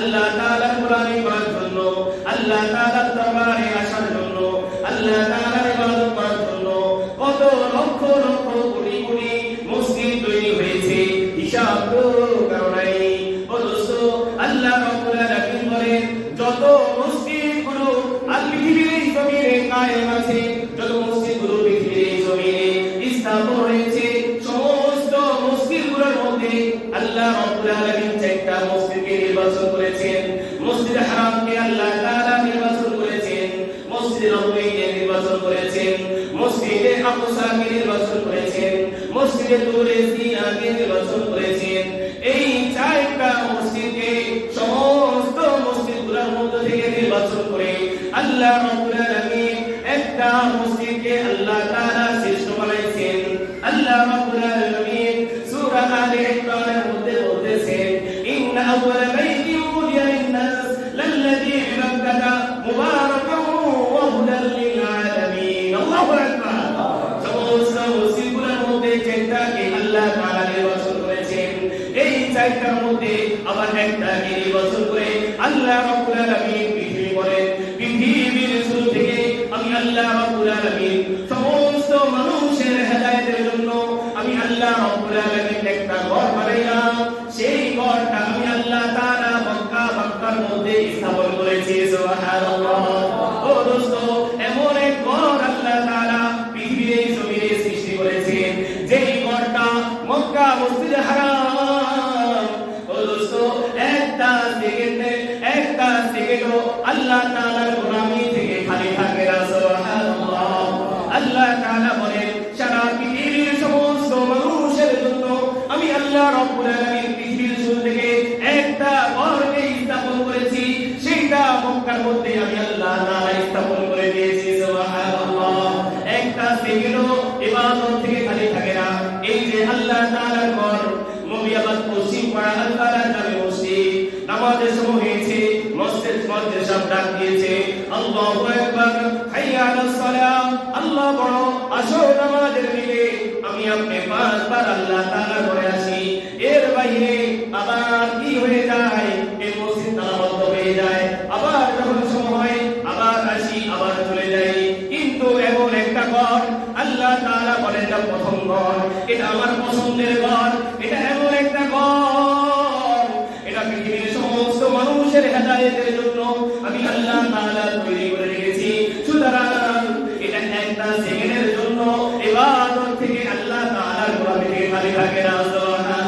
আল্লাহ তাআলার কোরআনে পড়ার জন্য, আল্লাহ তাআলার দরবারে আসার জন্য, আল্লাহ তাআলার ইবাদত করার জন্য কত লক্ষ লক্ষ কোটি কোটি মসজিদ তৈরি হয়েছে, হিসাব কারো নাই। ও দোস্ত, আল্লাহ রাব্বুল আলামিন বলেন, যত মসজিদগুলো পৃথিবীর এই জমিনে কায়েম আছে, যত মসজিদগুলো পৃথিবীর এই জমিনে স্থাপন হয়েছে, সমস্ত মসজিদগুলোর মধ্যে আল্লাহ রাব্বুল আলামিন চারটা মসজিদকে নির্বাচন করেছেন। মসজিদে হারামকে আল্লাহ তাআলা নির্বাচন করেছেন, মসজিদে নববীকে নির্বাচন করেছেন, মসজিদে আকসাকে নির্বাচন করেছেন, মসজিদে তুরে সিনাকে নির্বাচন করেছেন। এই চারটা মসজিদকে সমস্ত মসজিদগুলোর মধ্যে থেকে নির্বাচন করে আল্লাহ রাব্বুল আলামিন একটা মসজিদকে আল্লাহ তাআলা শ্রেষ্ঠ বানাইছেন। আল্লাহ রাব্বুল আলামিন সূরা আলে ইমরানের মধ্যে বলতেছেন, ইন্না আউয়ালা বাইতিন বুনিয়া লিন-নাস লাল্লাযী বিবাক্কাতা মুবারাকান ওয়া হুদাল লিল আলামিন। আল্লাহু আকবার। সমস্ত মসজিদগুলোর মধ্যে চারটাকে আল্লাহ তাআলা নির্বাচন করেছেন। এই চারটার মধ্যে আবার একটাকে নির্বাচন করে আল্লাহ রাব্বুল আলামিন পৃথিবী বলেন, পৃথিবীর শুরু থেকে আমি আল্লাহ রাব্বুল আলামিন সমস্ত মানুষের হেদায়েতের জন্য আমি আল্লাহ রাব্বুল আলামিন একটা ঘর বানাইলাম। সেই ঘরটা আমি আল্লাহ তাআলা মক্কার মধ্যে স্থাপন করেছি। সুবহানাল্লাহ। ও দোস্ত, এমন এক ঘর আল্লাহ তাআলা পৃথিবীর জমিনে সৃষ্টি করেছেন, যেই ঘরটা মক্কা মসজিদে হারাম। ও দোস্ত, একটা সেকেন্ডও আল্লাহ তাআলার গোলামি থেকে খালি থাকে না। সুবহানাল্লাহ। আল্লাহ তাআলা বলেন, সারা পৃথিবীর সমস্ত মানুষের জন্য আমি আল্লাহ রাব্বুল আলামিন পৃথিবীর শুরু থেকে একটা ঘরকে স্থাপন করেছি, সেইটা মক্কার মধ্যে আমি আল্লাহ তাআলা স্থাপন করে দিয়েছি। সুবহানাল্লাহ। একটা সেকেন্ডও ইবাদত থেকে খালি থাকে না। এই যে আল্লাহ তাআলার ঘর, নবিয়াবাদ পশ্চিম পাড়া আল-ফালাহ জামে মসজিদ, নামাজের সময় হয়েছে, মসজিদ সব ডাক দিয়েছে, আল্লাহু আকবার, হাইয়া আলাস সালাহ, আল্লাহ বড়, আসো নামাজের দিকে। আমি আপনি পাঁচবার আল্লাহ তাআলা করে আসি, এর বাইরে আবার কি হয়ে যায়, এই মসজিদ তালাবদ্ধ হয়ে যায়, আবার যখন সময় আবার আসি, আবার চলে যাই। কিন্তু এমন একটা ঘর আল্লাহ তাআলা বলেন, এটা প্রথম ঘর, এটা আমার পছন্দের ঘর, এটা এমন একটা ঘর, এটা পৃথিবীর সমস্ত মানুষের হেদায়েতের জন্য